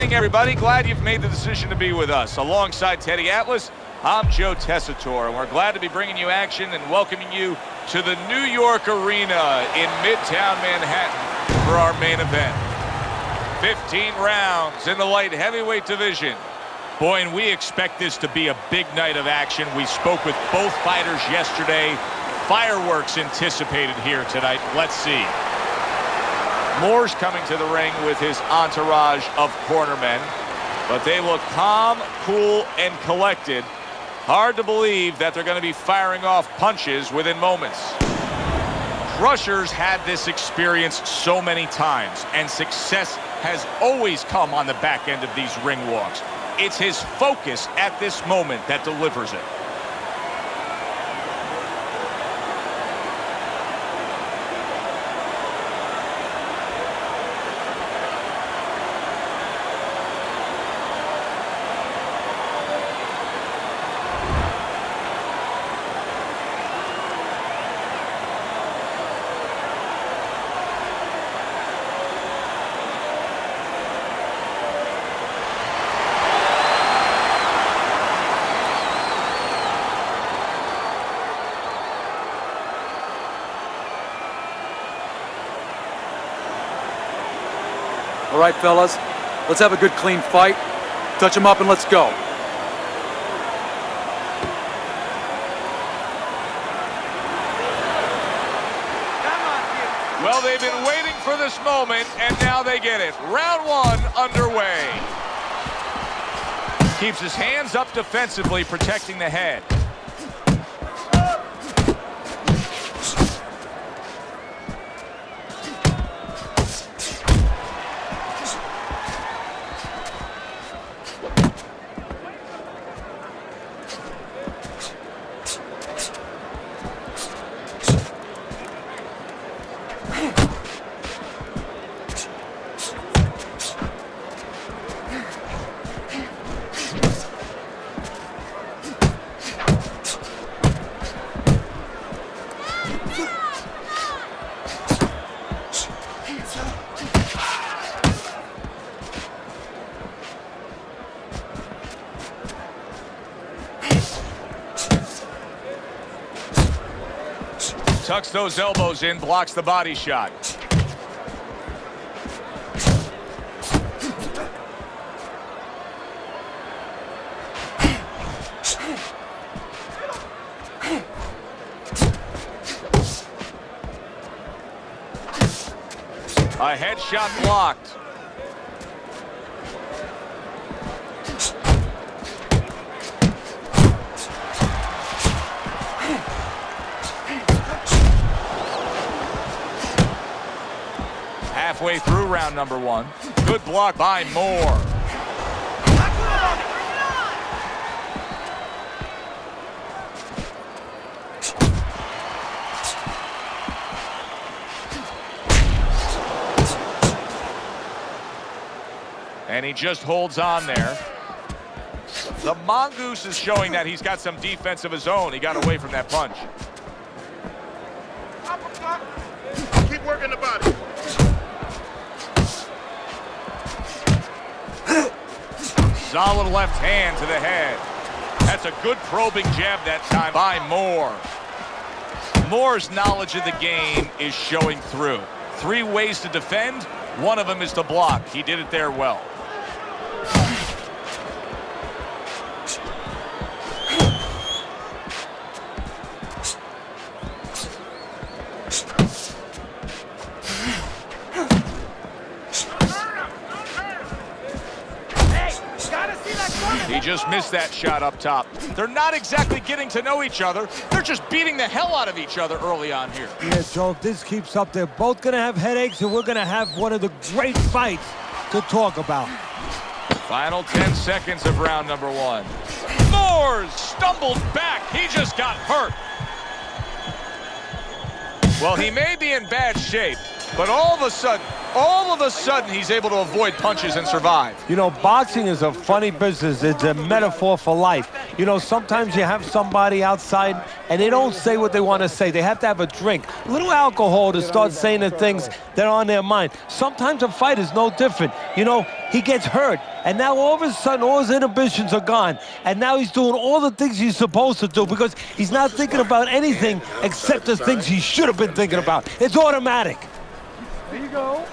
Everybody, glad you've made the decision to be with us. Alongside Teddy Atlas, I'm Joe Tessitore, and we're glad to be bringing you action and welcoming you to the New York Arena in Midtown Manhattan for our main event. 15 rounds in the light heavyweight division. Boy, and we expect this to be a big night of action. We spoke with both fighters yesterday. Fireworks anticipated here tonight. Let's see. Moore's coming to the ring with his entourage of cornermen, but they look calm, cool, and collected. Hard to believe that they're going to be firing off punches within moments. Crusher's had this experience so many times, and success has always come on the back end of these ring walks. It's his focus at this moment that delivers it. All right, fellas, let's have a good, clean fight. Touch them up and let's go. Well, they've been waiting for this moment, and now they get it. Round one underway. Keeps his hands up defensively, protecting the head. Tucks those elbows in, blocks the body shot. A headshot blocked. Halfway through round number one. Good block by Moore. And he just holds on there. The Mongoose is showing that he's got some defense of his own. He got away from that punch. Keep working the body. Solid left hand to the head. That's a good probing jab that time by Moore. Moore's knowledge of the game is showing through. 3 ways to defend. One of them is to block. He did it there well. He just missed that shot up top. They're not exactly getting to know each other. They're just beating the hell out of each other early on here. Yeah, Joe, if this keeps up, they're both going to have headaches, and we're going to have one of the great fights to talk about. Final 10 seconds of round number one. Moore stumbled back. He just got hurt. Well, he may be in bad shape, but all of a sudden, he's able to avoid punches and survive. You know, boxing is a funny business. It's a metaphor for life. You know, sometimes you have somebody outside and they don't say what they want to say. They have to have a drink, a little alcohol to start saying the things that are on their mind. Sometimes a fight is no different. You know, he gets hurt, and now all of a sudden all his inhibitions are gone, and now he's doing all the things he's supposed to do because he's not thinking about anything except the things he should have been thinking about. It's automatic. There you go.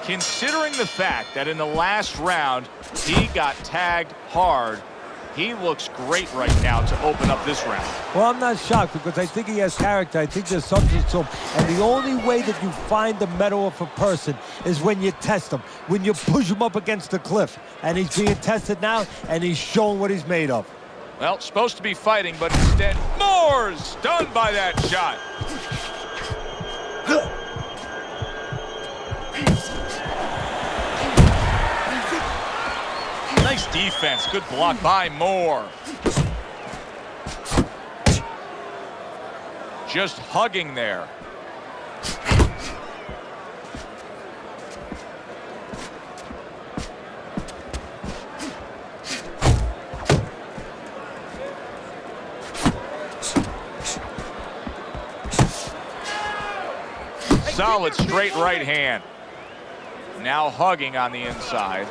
Considering the fact that in the last round, he got tagged hard, he looks great right now to open up this round. Well, I'm not shocked because I think he has character. I think there's something to him. And the only way that you find the mettle of a person is when you test him, when you push him up against the cliff. And he's being tested now, and he's showing what he's made of. Well, supposed to be fighting, but instead, Moore's stunned by that shot. Nice defense. Good block by Moore. Just hugging there. Solid straight right hand. Now hugging on the inside.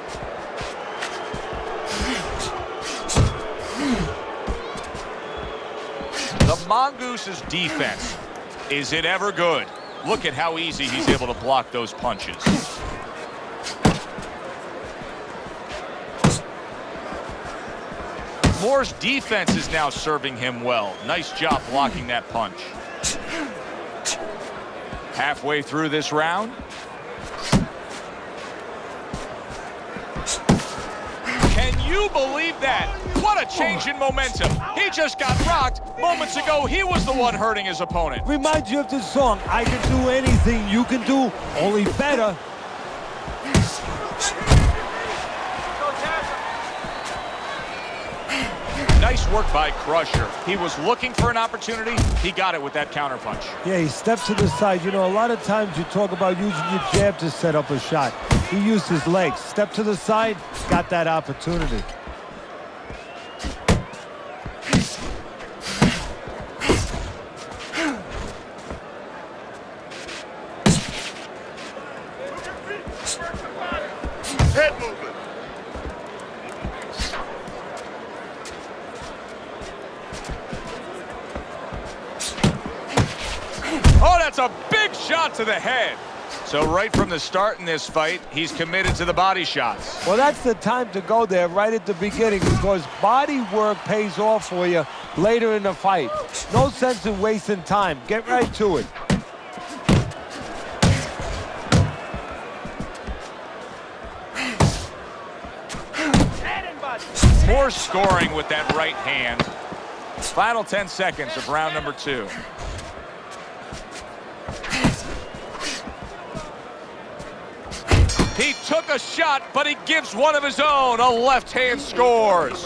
The Mongoose's defense, is it ever good? Look at how easy he's able to block those punches. Moore's defense is now serving him well. Nice job blocking that punch. Halfway through this round. Can you believe that? What a change in momentum. He just got rocked. Moments ago, he was the one hurting his opponent. Reminds you of this song, I can do anything you can do, only better. Nice work by Crusher. He was looking for an opportunity. He got it with that counterpunch. Yeah, he steps to the side. You know, a lot of times you talk about using your jab to set up a shot. He used his legs. Step to the side, got that opportunity. Head movement. Oh, that's a big shot to the head. So right from the start in this fight, he's committed to the body shots. Well, that's the time to go there right at the beginning because body work pays off for you later in the fight. No sense in wasting time. Get right to it. More scoring with that right hand. Final 10 seconds of round number 2. He took a shot, but he gives one of his own. A left hand scores.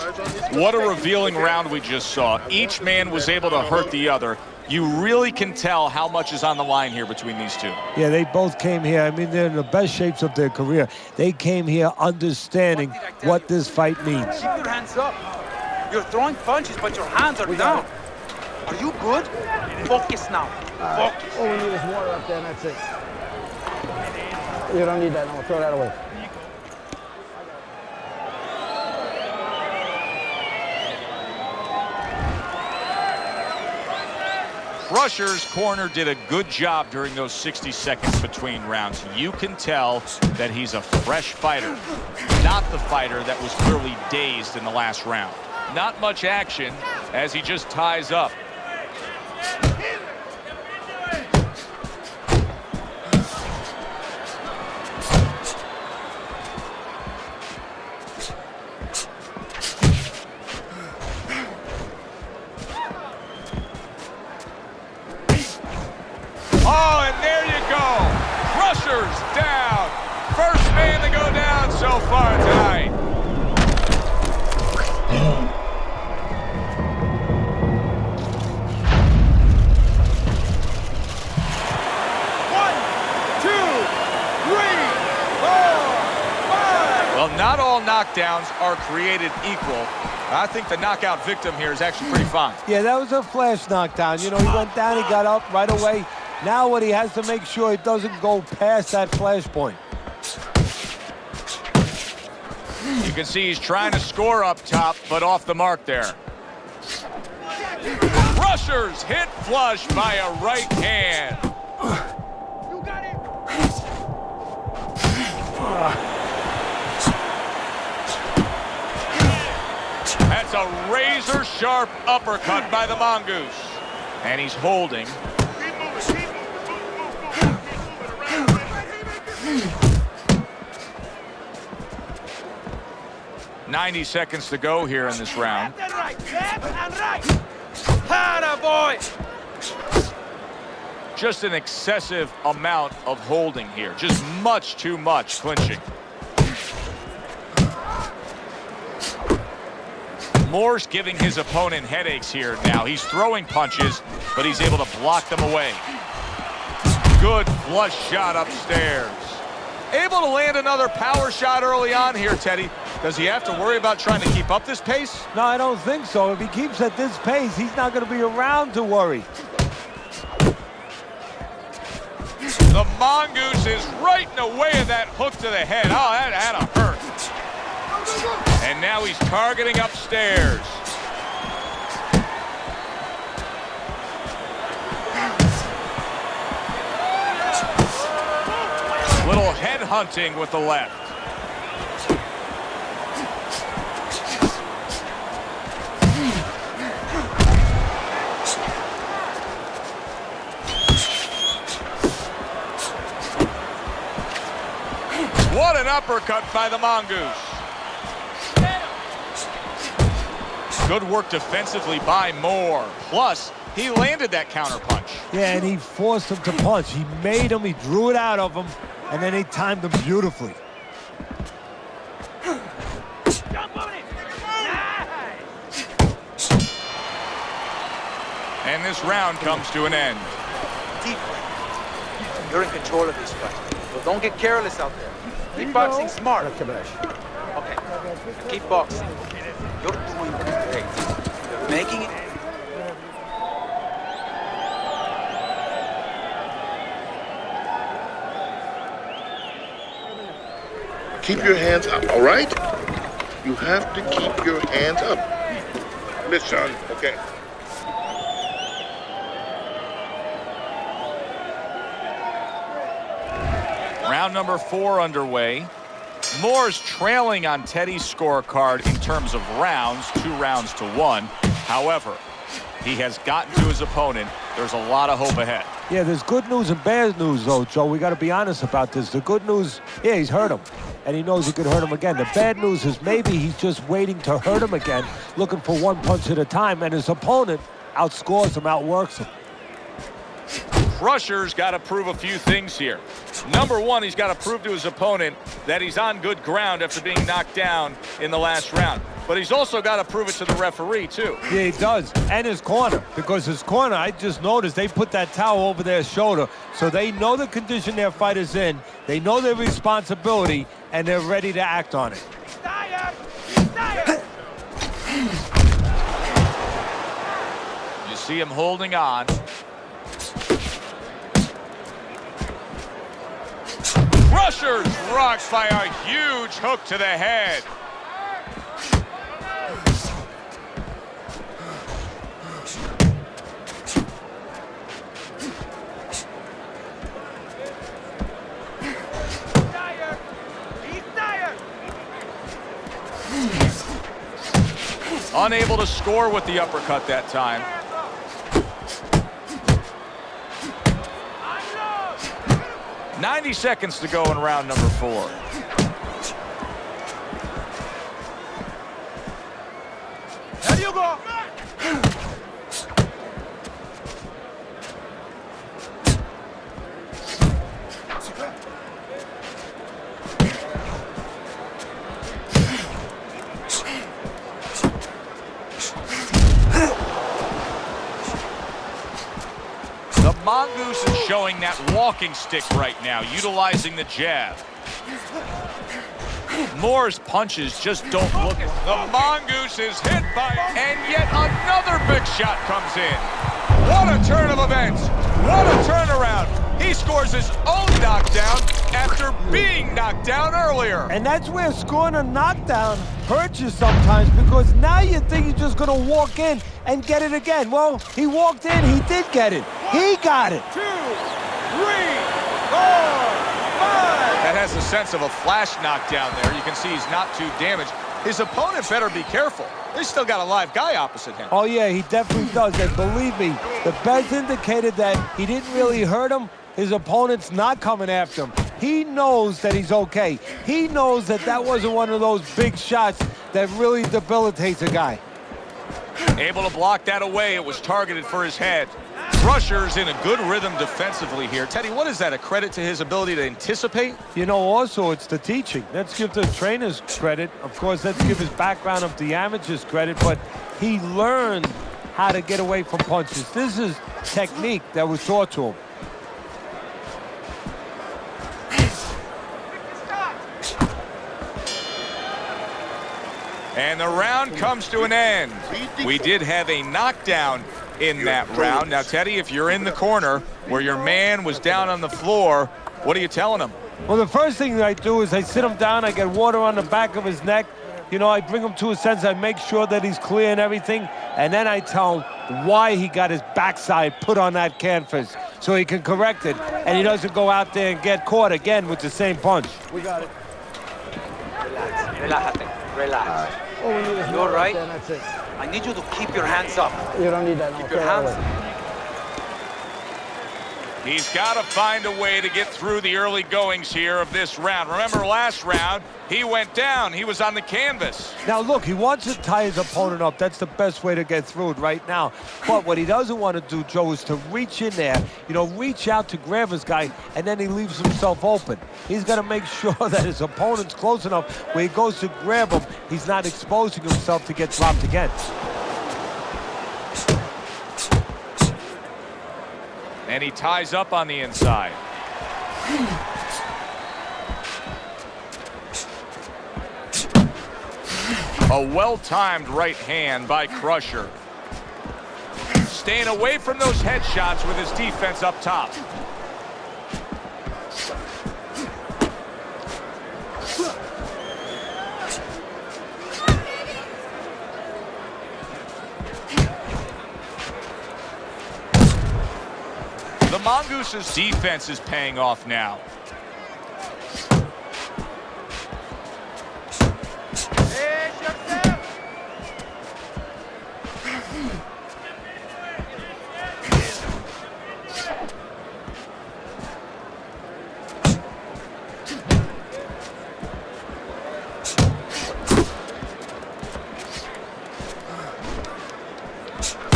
What a revealing round we just saw. Each man was able to hurt the other. You really can tell how much is on the line here between these two. Yeah, they both came here. I mean, they're in the best shapes of their career. They came here understanding what this fight means. Keep your hands up. You're throwing punches, but your hands are down. Are you good? Focus now. Focus. All we need is water up there, and that's it. You don't need that. No, throw that away. Crusher's corner did a good job during those 60 seconds between rounds. You can tell that he's a fresh fighter, not the fighter that was clearly dazed in the last round. Not much action as he just ties up. Oh, and there you go. Crusher's down. First man to go down so far tonight. not all knockdowns are created equal. I think the knockout victim here is actually pretty fine. Yeah, that was a flash knockdown. You know, he went down, he got up right away. Now what he has to make sure he doesn't go past that flash point. You can see he's trying to score up top, but off the mark there. Rushers hit flush by a right hand. You got it. That's a razor-sharp uppercut by the Mongoose. And he's holding. Keep moving. Around. 90 seconds to go here in this round. Left and right. Left and right. Atta boy. Just an excessive amount of holding here. Just much too much clinching. Moore's giving his opponent headaches here now. He's throwing punches, but he's able to block them away. Good flush shot upstairs. Able to land another power shot early on here, Teddy. Does he have to worry about trying to keep up this pace? No, I don't think so. If he keeps at this pace, he's not going to be around to worry. The Mongoose is right in the way of that hook to the head. Oh, that had to hurt. And now he's targeting upstairs. Little head hunting with the left. What an uppercut by the Mongoose. Good work defensively by Moore. Plus, he landed that counterpunch. Yeah, and he forced him to punch. He made him, he drew it out of him, and then he timed him beautifully. Jump on it. Nice. And this round comes to an end. Deep. You're in control of this fight. So don't get careless out there. Keep boxing smart. Okay. Keep boxing. You're doing great. You're making it. Keep your hands up, all right? You have to keep your hands up. Listen, okay? Round number 4 underway. Moore's trailing on Teddy's scorecard in terms of rounds, 2 rounds to 1. However, he has gotten to his opponent. There's a lot of hope ahead. Yeah, there's good news and bad news, though, Joe. We got to be honest about this. The good news, yeah, he's hurt him, and he knows he could hurt him again. The bad news is maybe he's just waiting to hurt him again, looking for one punch at a time, and his opponent outscores him, outworks him. Crusher's got to prove a few things here. Number 1, he's got to prove to his opponent that he's on good ground after being knocked down in the last round. But he's also got to prove it to the referee, too. Yeah, he does. And his corner. Because his corner, I just noticed, they put that towel over their shoulder. So they know the condition their fight is in. They know their responsibility, and they're ready to act on it. He's tired. He's tired. You see him holding on. Crusher's rocked by a huge hook to the head. Tired. He's tired. Unable to score with the uppercut that time. 90 seconds to go in round number 4. There you go. The Mongoose is showing that walking stick right now, utilizing the jab. Moore's punches just don't look it. The mongoose is hit by, and yet another big shot comes in. What a turn of events. What a turnaround. He scores his own knockdown after being knocked down earlier. And that's where scoring a knockdown hurts you sometimes, because now you think you're just going to walk in and get it again. Well, he walked in, he did get it. He got it. 2, 3, 4, 5. That has a sense of a flash knockdown there. You can see he's not too damaged. His opponent better be careful. He's still got a live guy opposite him. Oh, yeah, he definitely does. And believe me, the bets indicated that he didn't really hurt him. His opponent's not coming after him. He knows that he's okay. He knows that that wasn't one of those big shots that really debilitates a guy. Able to block that away. It was targeted for his head. Crusher's in a good rhythm defensively here. Teddy, what is that, a credit to his ability to anticipate? You know, also, it's the teaching. Let's give the trainers credit. Of course, let's give his background of the amateurs credit, but he learned how to get away from punches. This is technique that was taught to him. And the round comes to an end. We did have a knockdown in that round. Now, Teddy, if you're in the corner where your man was down on the floor, what are you telling him? Well, the first thing that I do is I sit him down, I get water on the back of his neck. You know, I bring him to a sense, I make sure that he's clear and everything, and then I tell him why he got his backside put on that canvas so he can correct it, and he doesn't go out there and get caught again with the same punch. We got it. Relax, relax. All we need is You all right? then that's it. I need you to keep your hands up. You don't need that. Keep your hands. He's got to find a way to get through the early goings here of this round. Remember last round, he went down. He was on the canvas. Now, look, he wants to tie his opponent up. That's the best way to get through it right now. But what he doesn't want to do, Joe, is to reach in there, you know, reach out to grab his guy, and then he leaves himself open. He's got to make sure that his opponent's close enough where he goes to grab him, he's not exposing himself to get dropped again. And he ties up on the inside. A well-timed right hand by Crusher. Staying away from those headshots with his defense up top. The Mongoose's defense is paying off now.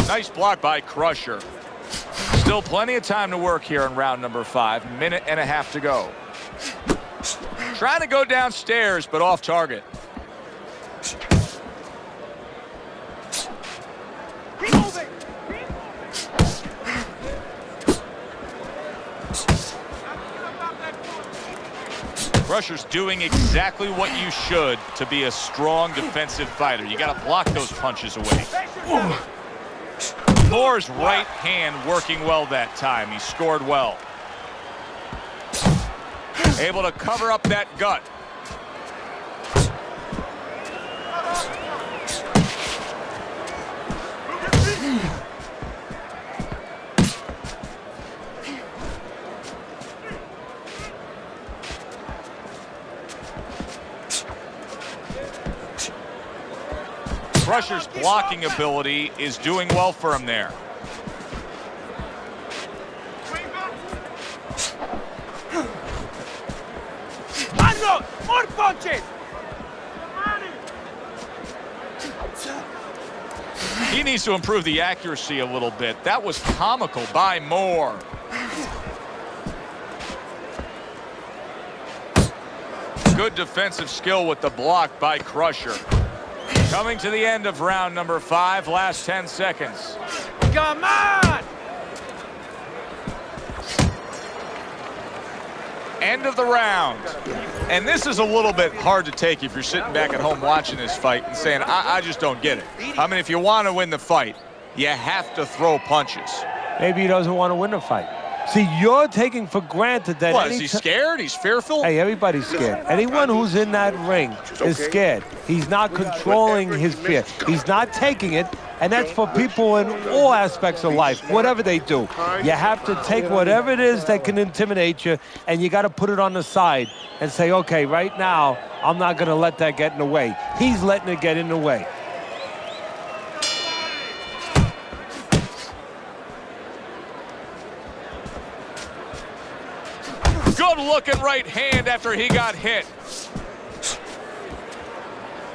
Nice block by Crusher. Still plenty of time to work here in round number 5. Minute and a half to go. Trying to go downstairs, but off target. Crusher's doing exactly what you should to be a strong defensive fighter. You got to block those punches away. Moore's right hand working well that time. He scored well. Able to cover up that gut. Crusher's blocking ability is doing well for him there. More punches! He needs to improve the accuracy a little bit. That was comical by Moore. Good defensive skill with the block by Crusher. Coming to the end of round number 5, last 10 seconds. Come on! End of the round. And this is a little bit hard to take if you're sitting back at home watching this fight and saying, I just don't get it. I mean, if you want to win the fight, you have to throw punches. Maybe he doesn't want to win the fight. See, you're taking for granted that... What, is he scared? He's fearful? Hey, everybody's scared. Anyone who's in that ring is scared. He's not controlling his fear. He's not taking it, and that's for people in all aspects of life, whatever they do. You have to take whatever it is that can intimidate you, and you got to put it on the side and say, okay, right now, I'm not going to let that get in the way. He's letting it get in the way. Good-looking right hand after he got hit.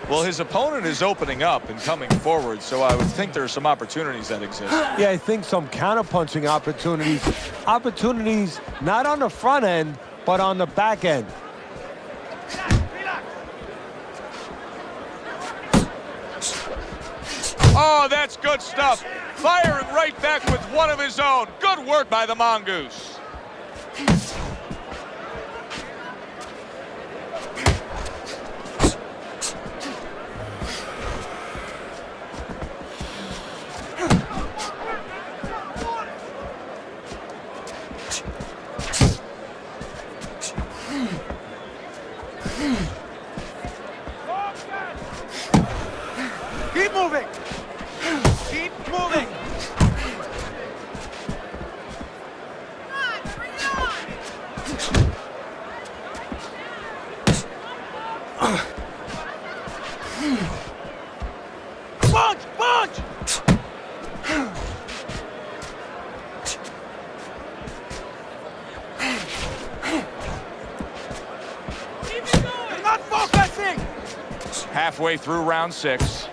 Well, his opponent is opening up and coming forward, so I would think there are some opportunities that exist. Yeah, I think some counter-punching opportunities. Opportunities not on the front end, but on the back end. Oh, that's good stuff. Firing right back with one of his own. Good work by the Mongoose. Keep moving. Keep moving. Punch! Punch! You're not focusing! Halfway through round 6.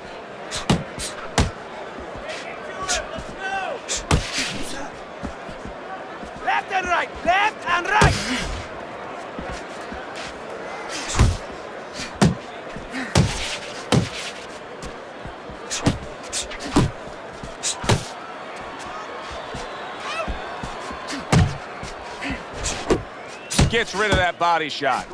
Left and right! Left and right! Gets rid of that body shot.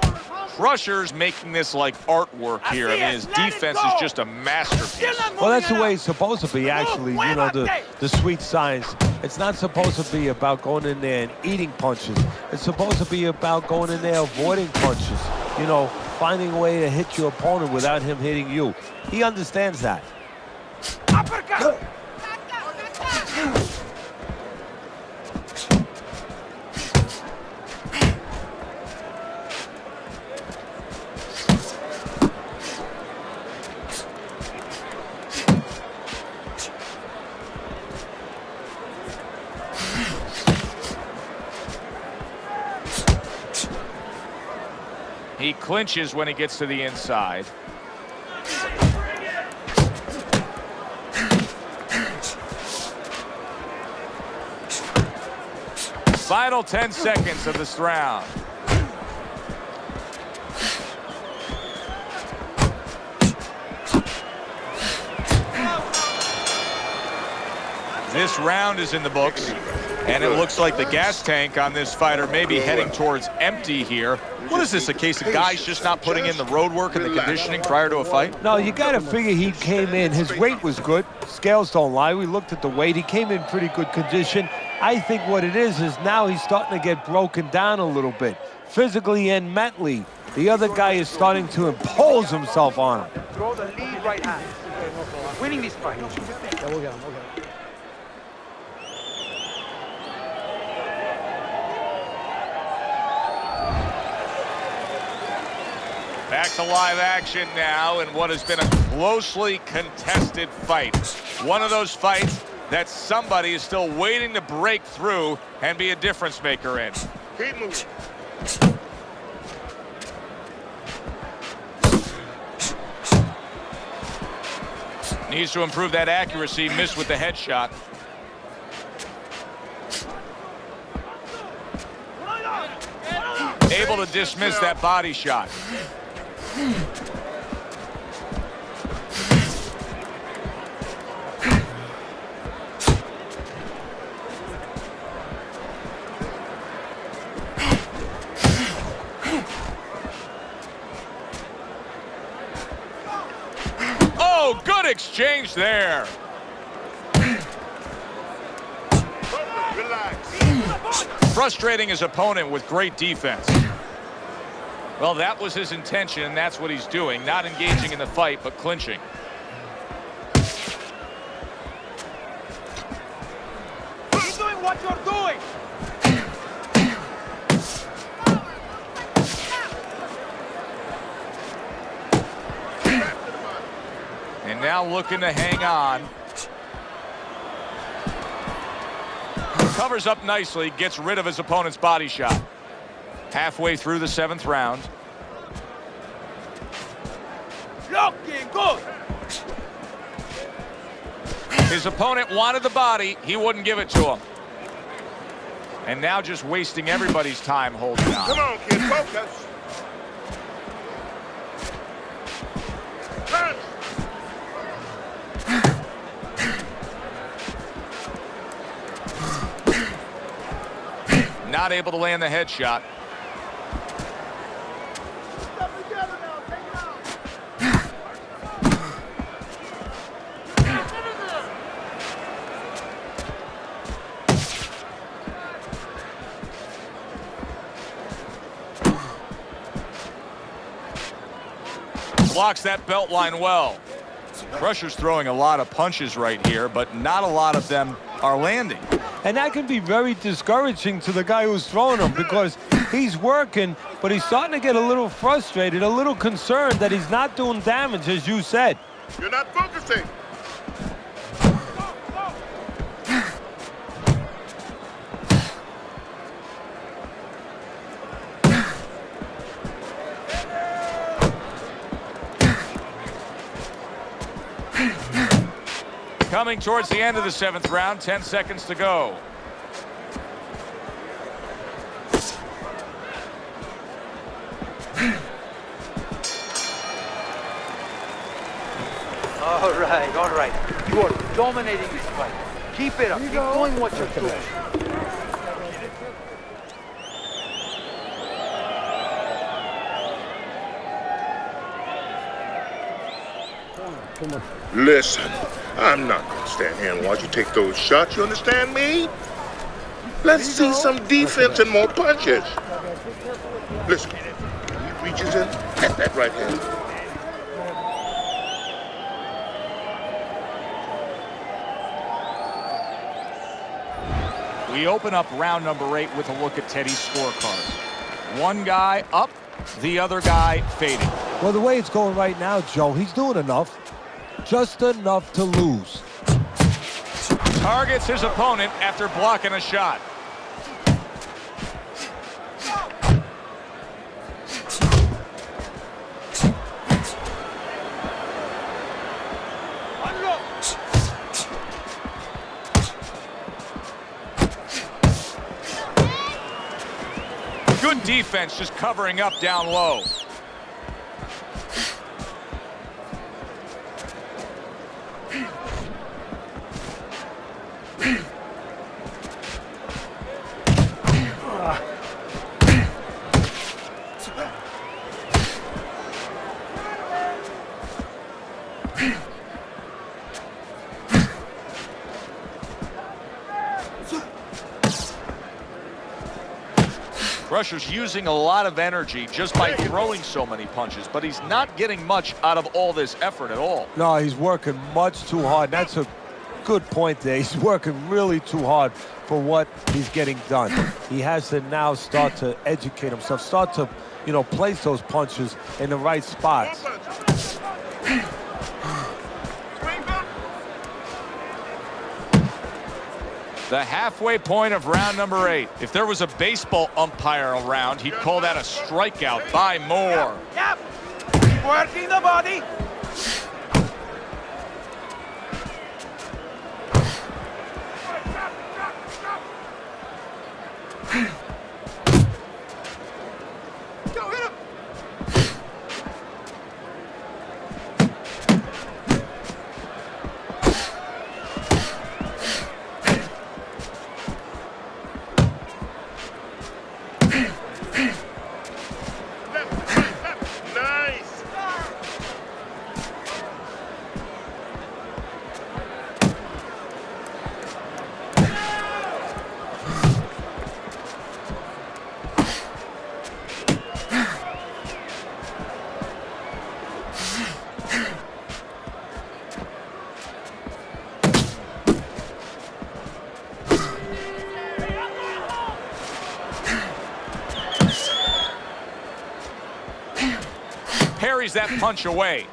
Crusher's making this like artwork here. I mean, his defense is just a masterpiece. Well, that's the way it's supposed to be, actually. You know, the sweet science. It's not supposed to be about going in there and eating punches. It's supposed to be about going in there avoiding punches. You know, finding a way to hit your opponent without him hitting you. He understands that. Uppercut! He clinches when he gets to the inside. Final 10 seconds of this round. This round is in the books, and it looks like the gas tank on this fighter may be heading towards empty here. What is this, a case of guys just not putting in the road work and the conditioning prior to a fight? No, you got to figure he came in. His weight was good. Scales don't lie. We looked at the weight. He came in pretty good condition. I think what it is now he's starting to get broken down a little bit, physically and mentally. The other guy is starting to impose himself on him. Throw the lead right hand. Winning this fight. Yeah, we'll get him. We'll get him. Back to live action now in what has been a closely contested fight. One of those fights that somebody is still waiting to break through and be a difference maker in. Keep moving. Needs to improve that accuracy, missed with the headshot. Able to dismiss that body shot. exchange there. Relax. Frustrating his opponent with great defense. Well, that was his intention, and that's what he's doing. Not engaging in the fight, but clinching. Keep doing what you're doing. And now looking to hang on. Covers up nicely, gets rid of his opponent's body shot. Halfway through the 7th round. Looking good. His opponent wanted the body. He wouldn't give it to him. And now just wasting everybody's time holding on. Come on, kid, focus. Punch. Not able to land the headshot. Blocks that belt line well. Crusher's throwing a lot of punches right here, but not a lot of them are landing. And that can be very discouraging to the guy who's throwing them because he's working, but he's starting to get a little frustrated, a little concerned that he's not doing damage, as you said. You're not focusing. Coming towards the end of the 7th round, 10 seconds to go. All right. You are dominating this fight. Keep it up. Keep doing what you're doing. Listen, I'm not going to stand here and watch you take those shots. You understand me? Let's see some defense and more punches. Listen, he reaches in at that right hand. We open up round number 8 with a look at Teddy's scorecard. One guy up, the other guy fading. Well, the way it's going right now, Joe, he's doing enough. Just enough to lose. Targets his opponent after blocking a shot. Good defense, just covering up down low. Crusher's using a lot of energy just by throwing so many punches, but he's not getting much out of all this effort at all. No, he's working much too hard. That's a good point there. He's working really too hard for what he's getting done. He has to now start to educate himself, start to, place those punches in the right spots. The halfway point of round number 8. If there was a baseball umpire around, he'd call that a strikeout by more. Yep. Working the body. Go hit him. Nice. parries that punch away.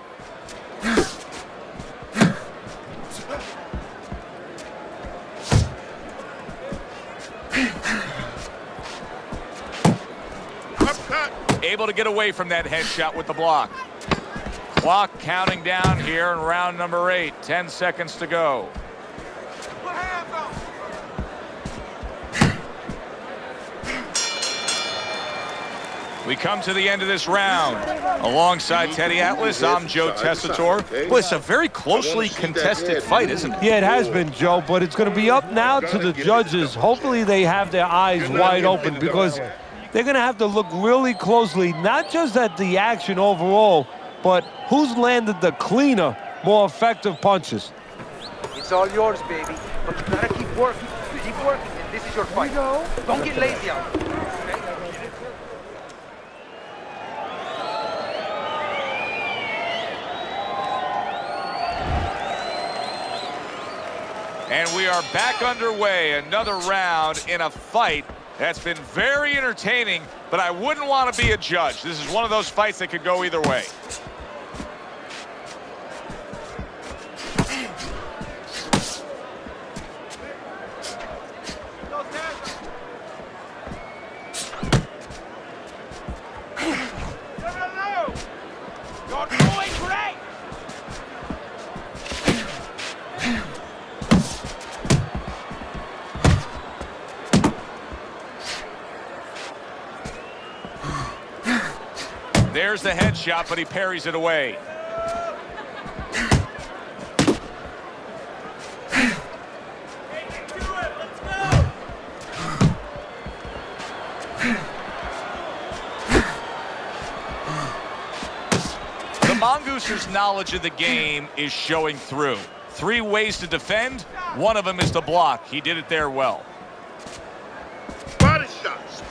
Able to get away from that headshot with the block. Clock counting down here in round number 8. 10 seconds to go. We come to the end of this round. Alongside Teddy Atlas, I'm Joe Tessitore. Well, it's a very closely contested fight, isn't it? Yeah, it has been, Joe, but it's going to be up now to the judges. Hopefully they have their eyes wide open, because they're going to have to look really closely, not just at the action overall, but who's landed the cleaner, more effective punches. It's all yours, baby. But you gotta keep working. Keep working, and this is your fight. Don't get lazy out there. And we are back underway. Another round in a fight that's been very entertaining, but I wouldn't want to be a judge. This is one of those fights that could go either way. There's the headshot, but he parries it away. The Mongooser's knowledge of the game is showing through. 3 ways to defend. One of them is to block. He did it there well. Body shots.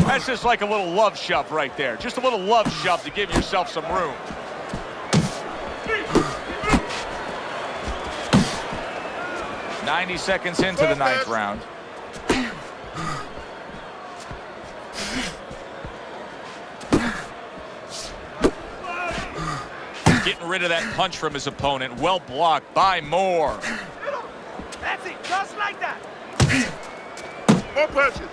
That's just like a little love shove right there. Just a little love shove to give yourself some room. "90 seconds into the 9th round. Getting rid of that punch from his opponent. Well blocked by Moore. That's it, just like that. More punches.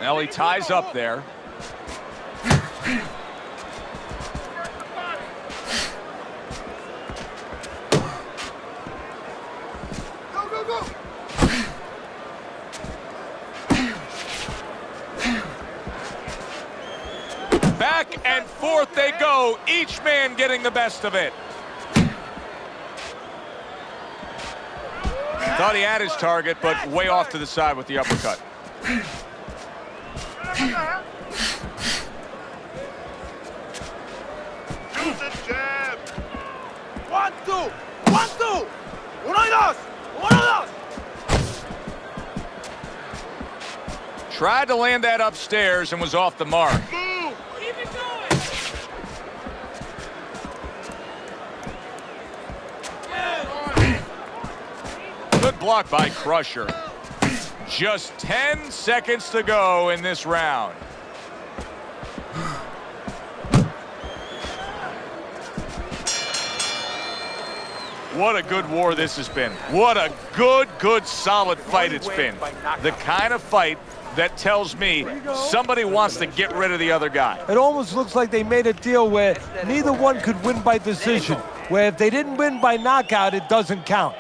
Now he ties up there. Go, go, go. Back and forth they go, each man getting the best of it. Thought he had his target, but way off to the side with the uppercut. Use the jab. 1, 2, 1, 2. Uno y dos. Uno y dos. Tried to land that upstairs and was off the mark. Move. Keep it going. Good block by Crusher. Just 10 seconds to go in this round. What a good war this has been. What a good, solid fight it's been. The kind of fight that tells me somebody wants to get rid of the other guy. It almost looks like they made a deal where neither one could win by decision, where if they didn't win by knockout, it doesn't count.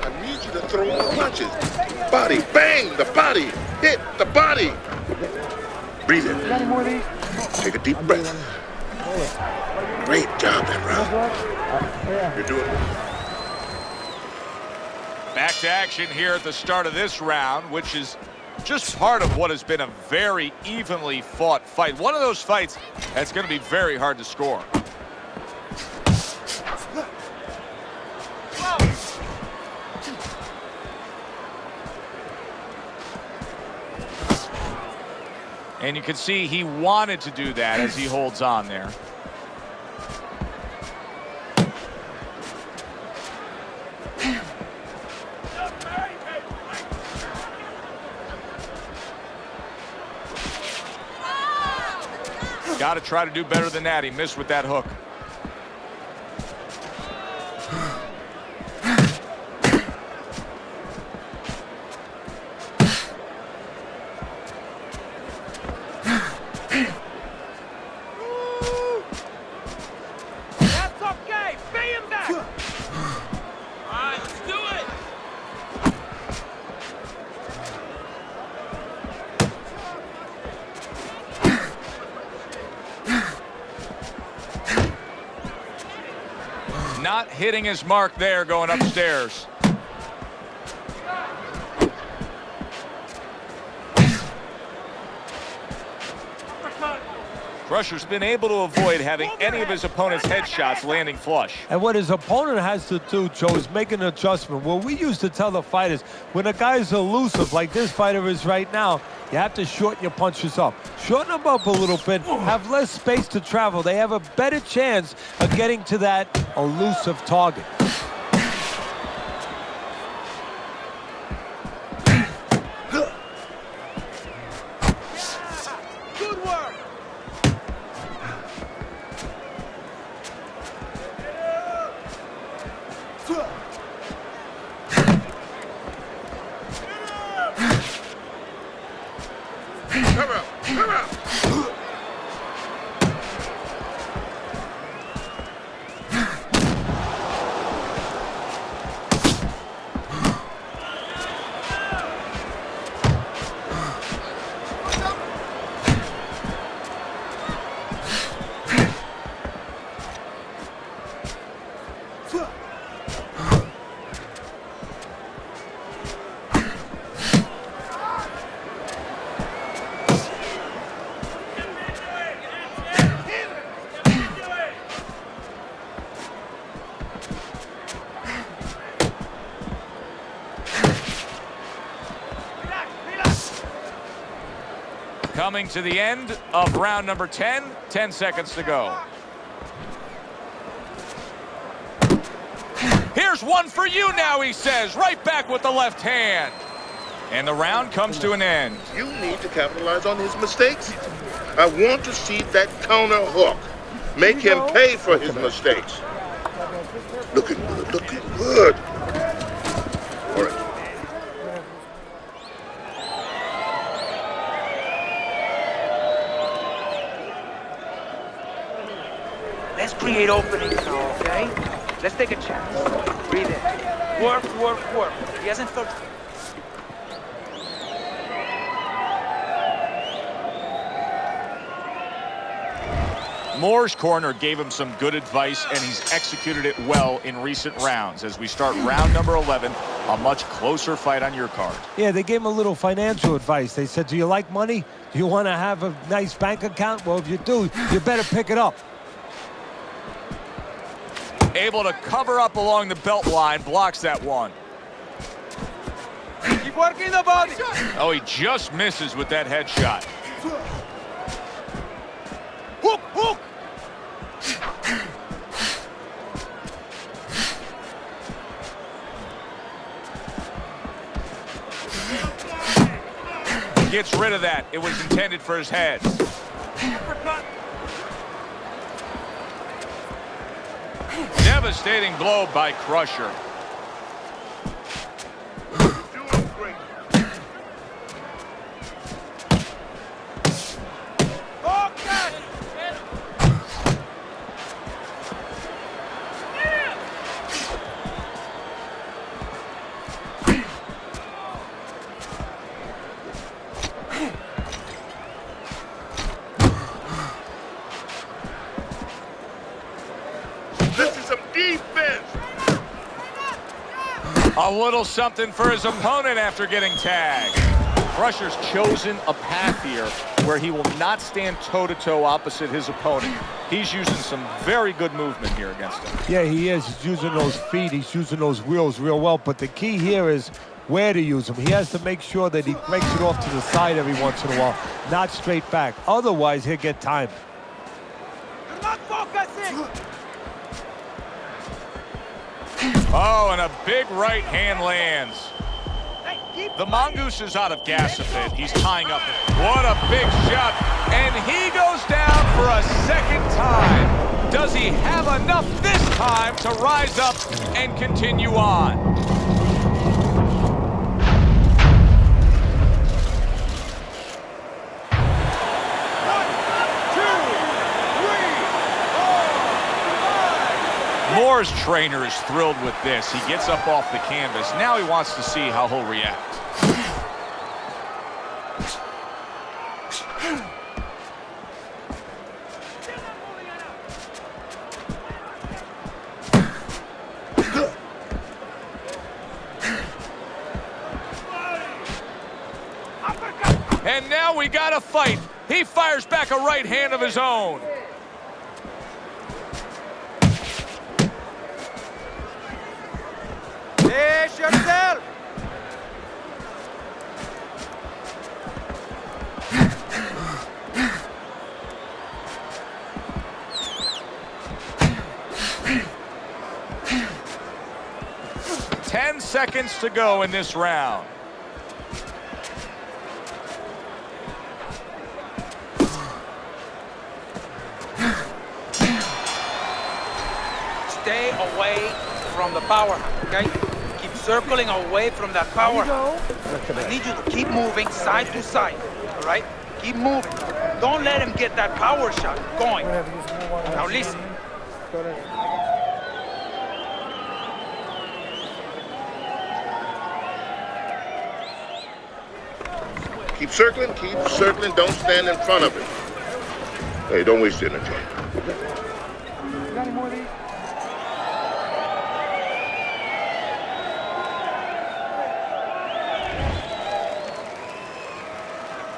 I need you to throw more punches. Body, bang, the body. Hit the body. Breathe in. Take a deep breath. Great job, that round. You're doing it. Back to action here at the start of this round, which is just part of what has been a very evenly fought fight. One of those fights that's going to be very hard to score. And you can see he wanted to do that as he holds on there. Got to try to do better than that. He missed with that hook. That's okay. Pay him back. All right, let's do it. Not hitting his mark there going upstairs. Crusher's been able to avoid having any of his opponent's headshots landing flush. And what his opponent has to do, Joe, is make an adjustment. Well, we used to tell the fighters, when a guy's elusive like this fighter is right now, you have to shorten your punches up. Shorten them up a little bit, have less space to travel. They have a better chance of getting to that elusive target. Good work. Come out, come out. Coming to the end of round number 10, 10 seconds to go. Here's one for you now, he says, right back with the left hand. And the round comes to an end. You need to capitalize on his mistakes. I want to see that counter hook. Make him pay for his mistakes. Looking good, looking good. All right. Let's create openings now, okay? Let's take a chance. Breathe in. Work, work, work. He hasn't felt. Moore's corner gave him some good advice, and he's executed it well in recent rounds. As we start round number 11, a much closer fight on your card. Yeah, they gave him a little financial advice. They said, do you like money? Do you want to have a nice bank account? Well, if you do, you better pick it up. Able to cover up along the belt line, blocks that one. Keep working the body. Oh, he just misses with that headshot. Hook, hook. Gets rid of that. It was intended for his head. Devastating blow by Crusher. Doing great. Okay. This is some defense. A little something for his opponent after getting tagged. Crusher's chosen a path here where he will not stand toe-to-toe opposite his opponent. He's using some very good movement here against him. Yeah, he is. He's using those feet. He's using those wheels real well. But the key here is where to use them. He has to make sure that he breaks it off to the side every once in a while, not straight back. Otherwise, he'll get timed. You're not focusing! Oh, and a big right hand lands. The Mongoose is out of gas a bit. He's tying up. What a big shot. And he goes down for a second time. Does he have enough this time to rise up and continue on? Moore's trainer is thrilled with this. He gets up off the canvas. Now he wants to see how he'll react. And now we got a fight. He fires back a right hand of his own. Fish yourself! Ten seconds to go in this round. Stay away from the power hand, okay? Keep circling away from that power hand. I need you to keep moving side to side, all right? Keep moving. Don't let him get that power shot going. Now listen. Keep circling, don't stand in front of it. Hey, don't waste your energy.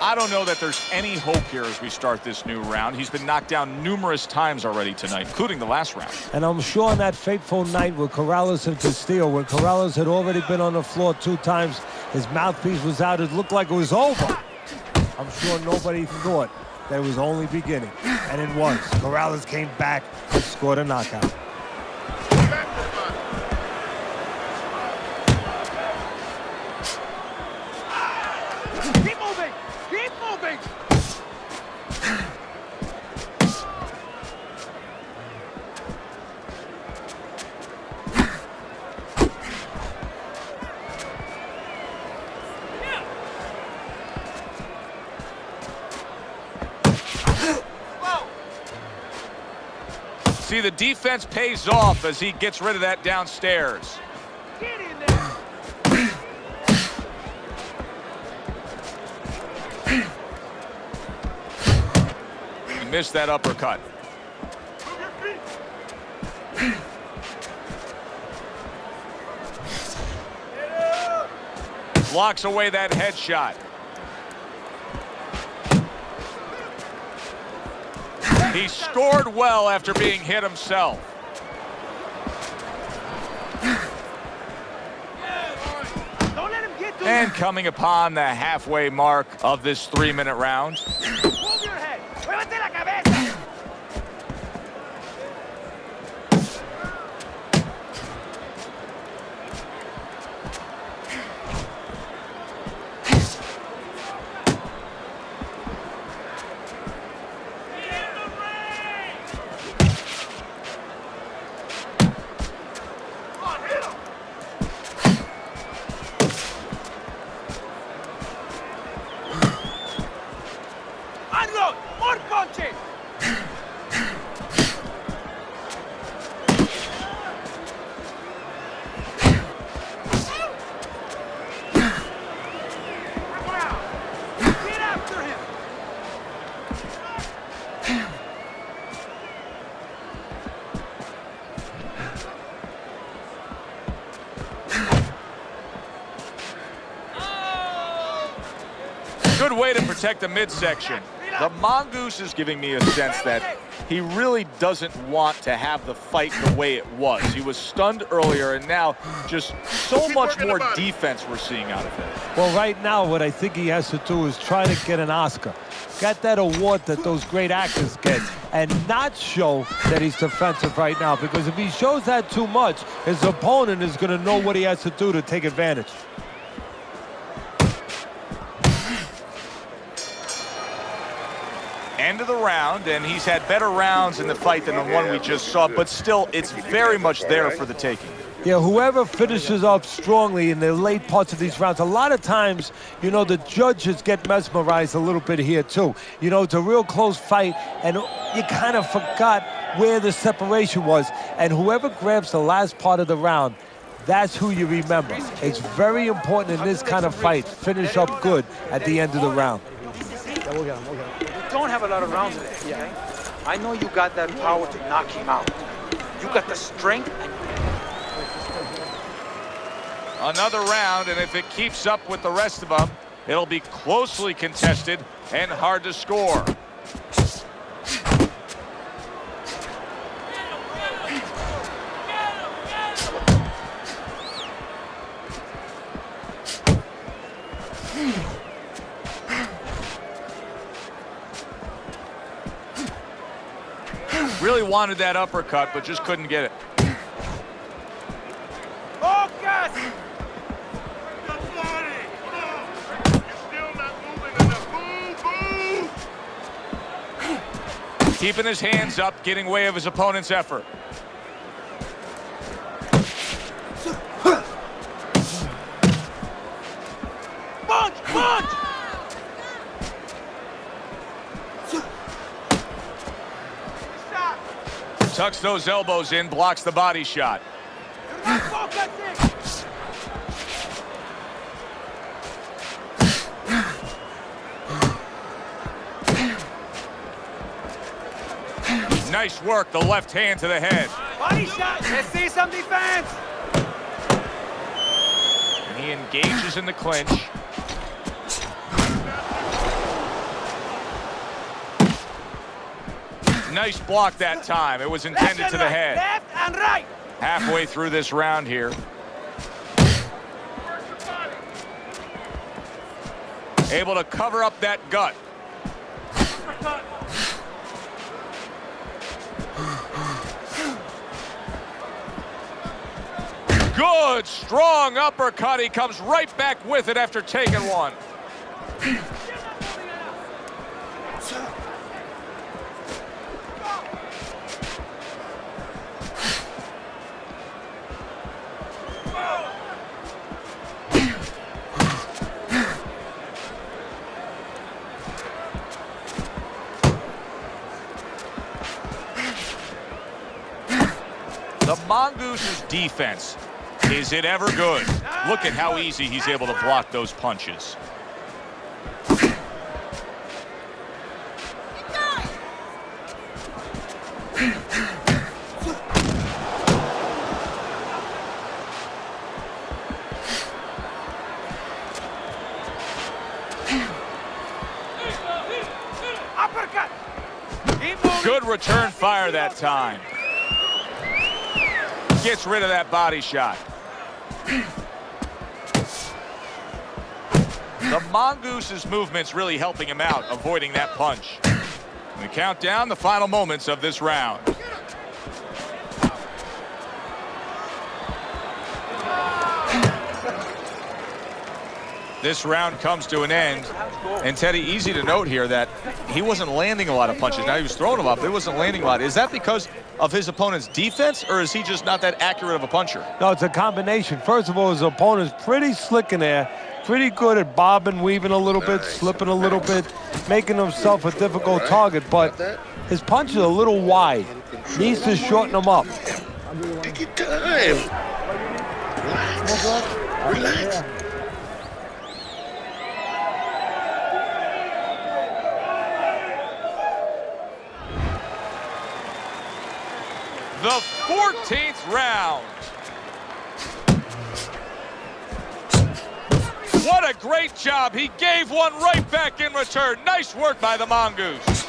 I don't know that there's any hope here as we start this new round. He's been knocked down numerous times already tonight, including the last round. And I'm sure on that fateful night with Corrales and Castillo, when Corrales had already been on the floor 2 times, his mouthpiece was out, it looked like it was over. I'm sure nobody thought that it was only beginning. And it was. Corrales came back and scored a knockout. Keep moving! Keep moving! See, the defense pays off as he gets rid of that downstairs. Get in there! He missed that uppercut. Blocks away that headshot. He scored well after being hit himself. Don't let him get to And coming upon the halfway mark of this 3-minute round. Move your head! Muévete la cabeza! Unload! More punches! Get after him! Good way to protect the midsection. The Mongoose is giving me a sense that he really doesn't want to have the fight the way it was. He was stunned earlier, and now just so much more defense we're seeing out of him. Well, right now, what I think he has to do is try to get an Oscar. Get that award that those great actors get, and not show that he's defensive right now, because if he shows that too much, his opponent is going to know what he has to do to take advantage. End of the round, and he's had better rounds in the fight than the one we just saw, but still, it's very much there for the taking. Yeah, whoever finishes up strongly in the late parts of these rounds, a lot of times, you know, the judges get mesmerized a little bit here too. You know, it's a real close fight, and you kind of forgot where the separation was, and whoever grabs the last part of the round, that's who you remember. It's very important in this kind of fight, finish up good at the end of the round. Yeah, we'll get him. We'll get him. You don't have a lot of rounds left, okay? I know you got that power to knock him out. You got the strength. Another round, and if it keeps up with the rest of them, it'll be closely contested and hard to score. Really wanted that uppercut, but just couldn't get it. Focus! Keeping his hands up, getting way of his opponent's effort. Punch! Punch! Tucks those elbows in, blocks the body shot. Nice work, the left hand to the head. Body shot! Let's see some defense! And he engages in the clinch. Nice block that time. It was intended to the head. Left and right! Halfway through this round here. Able to cover up that gut. Good, strong uppercut. He comes right back with it after taking one. The Mongoose's defense, is it ever good? Look at how easy he's able to block those punches. Uppercut! Good return fire that time. Gets rid of that body shot. The Mongoose's movement's really helping him out, avoiding that punch. We count down the final moments of this round. This round comes to an end. And Teddy, easy to note here that he wasn't landing a lot of punches. Now he was throwing them up, but he wasn't landing a lot. Is that because of his opponent's defense, or is he just not that accurate of a puncher? No, it's a combination. First of all, his opponent's pretty slick in there, pretty good at bobbing, weaving a little bit, slipping a little bit, making himself a difficult target, but his punch is a little wide. Needs to shorten them up. Take your time. Relax. Relax. The 14th round. What a great job. He gave one right back in return. Nice work by the Mongoose.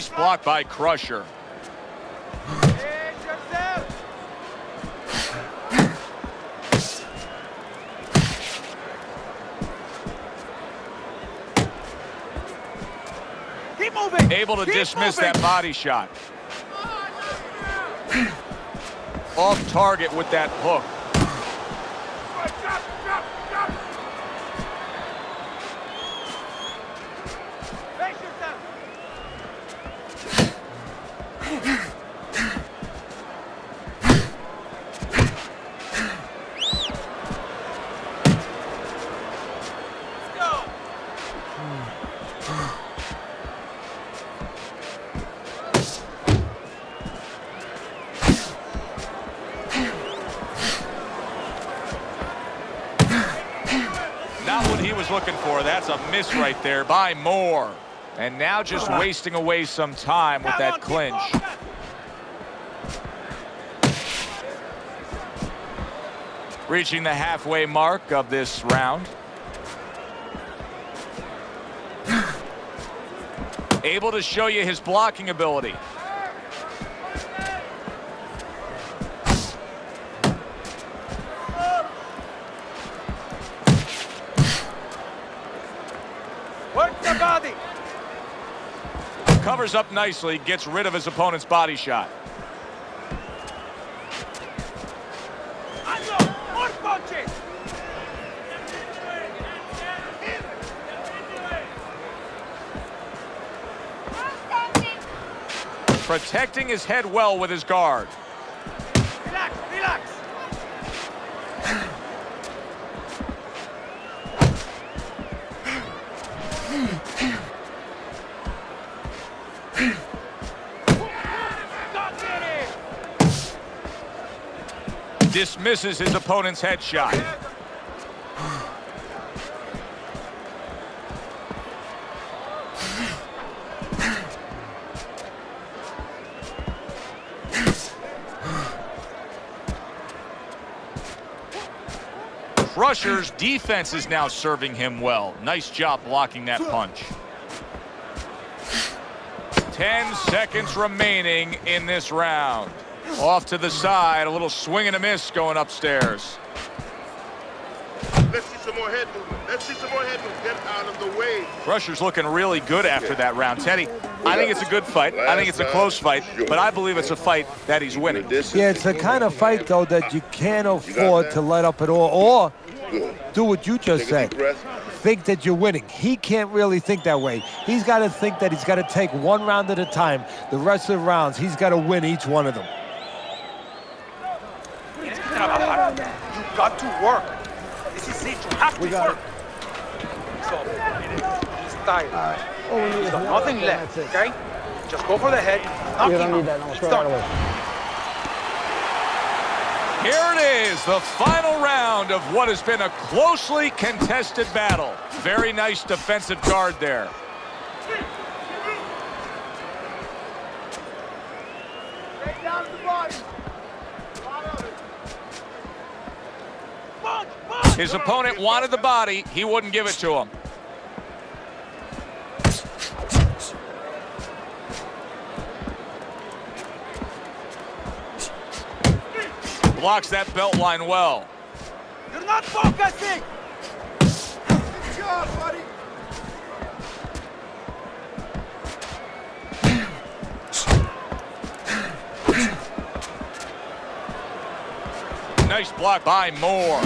Nice block by Crusher. Keep moving. Able to Keep dismiss moving. that body shot. Off target with that hook. Face yourself. Let's go. Not what he was looking for. That's a miss right there by Moore. And now just wasting away some time with that clinch. Reaching the halfway mark of this round. Able to show you his blocking ability. Work the body. Covers up nicely, gets rid of his opponent's body shot. Ando, more punches. Protecting his head well with his guard. Relax, relax. Don't get it. Dismisses his opponent's headshot. Crusher's defense is now serving him well. Nice job blocking that punch. 10 seconds remaining in this round. Off to the side, a little swing and a miss going upstairs. Let's see some more head movement. Let's see some more head movement. Get out of the way. Crusher's looking really good after that round. Teddy, I think it's a good fight. I think it's a close fight, but I believe it's a fight that he's winning. Yeah, it's the kind of fight, though, that you can't afford to let up at all. Or do what you just Take a said. deep breath. Think that you're winning. He can't really think that way. He's got to think that he's got to take one round at a time. The rest of the rounds, he's got to win each one of them. It's trabajar. You got to work. This is it. You have to work. So, he's tired. All we need He's is got one, nothing and left, that's it. okay? Just go for the head. Knock You him don't need out. that. No, It's throw done. that away. Here it is, the final round of what has been a closely contested battle. Very nice defensive guard there. Punch, punch. His opponent wanted the body. He wouldn't give it to him. Blocks that belt line well. You're not focusing. Good job, buddy. Nice block by Moore.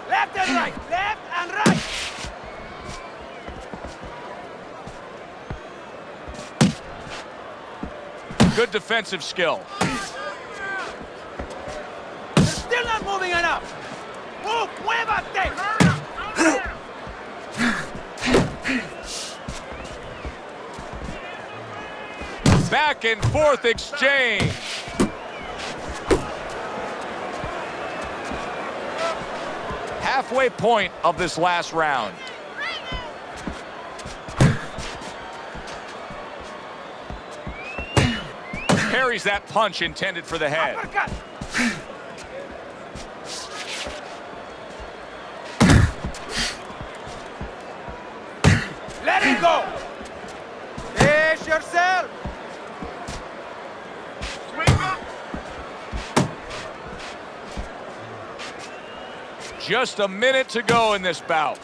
Left and right. Left and right. Good defensive skill. You're still not moving enough. Move. Muévate. Back and forth exchange. Halfway point of this last round. Parries that punch intended for the head. Uppercut. yourself! Just a minute to go in this bout.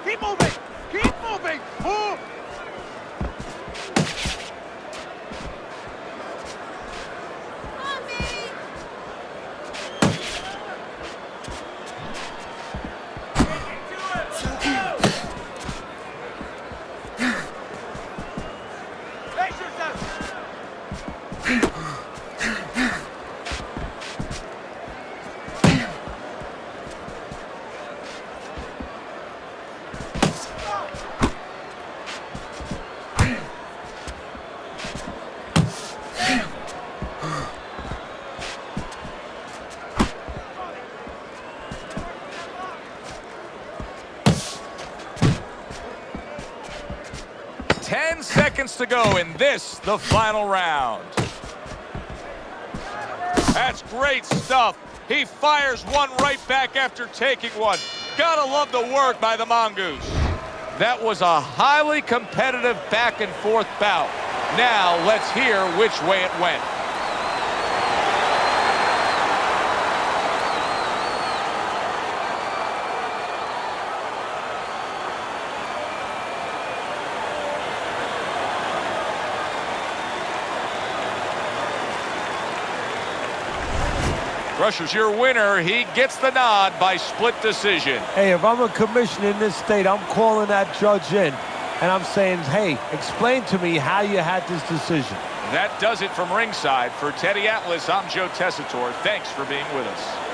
Keep moving! Keep moving! Move! Face yourself! 10 seconds to go in this, the final round. That's great stuff. He fires one right back after taking one. Gotta love the work by the Mongoose. That was a highly competitive back and forth bout. Now let's hear which way it went. Crusher's your winner. He gets the nod by split decision. Hey, if I'm a commissioner in this state, I'm calling that judge in. And I'm saying, hey, explain to me how you had this decision. That does it from ringside. For Teddy Atlas, I'm Joe Tessitore. Thanks for being with us.